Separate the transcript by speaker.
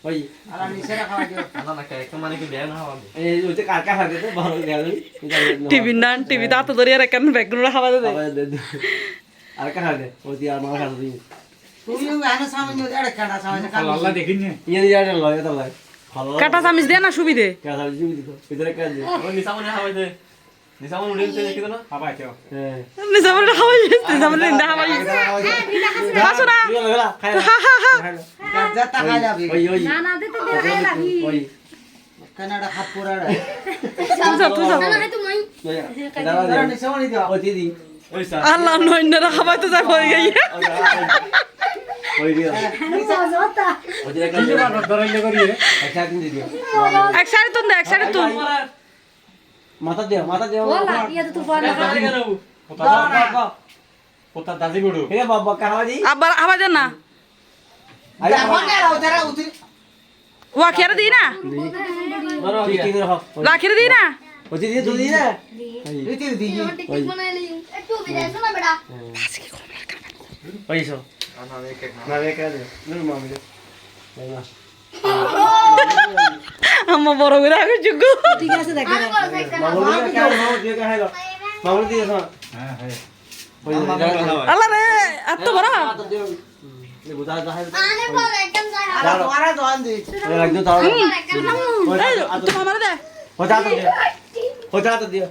Speaker 1: ওই
Speaker 2: আলা নিচেরা খাওয়া দিও
Speaker 3: না না কে একদম মানে কি দেয় না হবে
Speaker 1: এই ওই যে কাকা খাবে তো ভালো গেল
Speaker 4: টিভি না টিভি তা তো ধরিয়ে রাখেন ব্যাকগ্রাউন্ডে খাওয়া দে
Speaker 1: আর কাকা খাবে ওই দিয়ে আর মাংস খাবে
Speaker 2: তুমি আনা সামনে এড়ে কাটা সামনে
Speaker 3: আল্লাহ দেখিন না
Speaker 1: ইয়ে দিয়ে আর লয় তো লয় ভালো
Speaker 4: কাটা চামিচ দে না সুবিধে
Speaker 1: কাকা খাবে জিবি দিও ভিতরে কাজ দে
Speaker 3: ও নিসামনে হবে দে নিসামনে উড়ে উঠে দেখি তো না হবে কেউ
Speaker 1: হ্যাঁ
Speaker 4: নিজামরে খাওয়াই নিজামরে ইন্দা খাওয়াই খাসো না
Speaker 1: গেলা খাই
Speaker 2: যা তা খাই যাবি
Speaker 1: ওই ওই
Speaker 5: না না দিতে দে খাই লাগি
Speaker 1: ওই
Speaker 2: কানাডা হাত পোড়াড়া
Speaker 4: তুই যা
Speaker 5: না না তুমি
Speaker 1: দাদা
Speaker 2: তোরা নিচে মারি দিও
Speaker 1: ওই দিদি
Speaker 3: ওই স্যার
Speaker 4: আল্লাহ নইনরা খাওয়াই তো যাই হয়ে গই
Speaker 1: ওই দিদি
Speaker 5: জোতা
Speaker 1: ওই দিদি কাজ
Speaker 3: কি বাবা ধরাইলে করি
Speaker 1: একটা দিন দিও
Speaker 4: এক সাইড তুন দে এক সাইড তুন
Speaker 1: মাথা দিও
Speaker 5: বলা ইয়া তো বলা
Speaker 3: দাদি কেন কোথা দাদি গুড়ু
Speaker 1: এ বাবা কাহাজি
Speaker 4: আবার আবার দেন না
Speaker 1: আরে
Speaker 2: ওরা উঠি
Speaker 4: ওয়া খেরে দি না
Speaker 3: ধরো
Speaker 1: কি কি করে হবে
Speaker 4: লা খেরে দি না
Speaker 1: ওই দিদি তো দিদি না
Speaker 2: রীতি দিই
Speaker 5: টিক বানাইলি একটু বিদায় শোনা বেটা
Speaker 1: ওইসো
Speaker 3: না এক এক
Speaker 1: না রে কাজ নুন মামি দে না
Speaker 4: আম্মা বড় করে আগে যুগ
Speaker 5: ঠিক আছে দেখো
Speaker 1: মামুল কে মামুল দিয়ে কা হাইলো মামুল দিয়ে না
Speaker 3: হ্যাঁ হ্যাঁ
Speaker 1: ওই
Speaker 4: আল্লাহ রে এত বড়
Speaker 1: তো দিও নে বুঝা যা হাইলো
Speaker 5: আনে পর একদম যায়
Speaker 2: আলা তোমারা দোয়ান দি
Speaker 1: রাখ দিও তাও
Speaker 5: একদম
Speaker 1: ওই
Speaker 4: এই তো মামারে দে
Speaker 1: हो जा तो दियो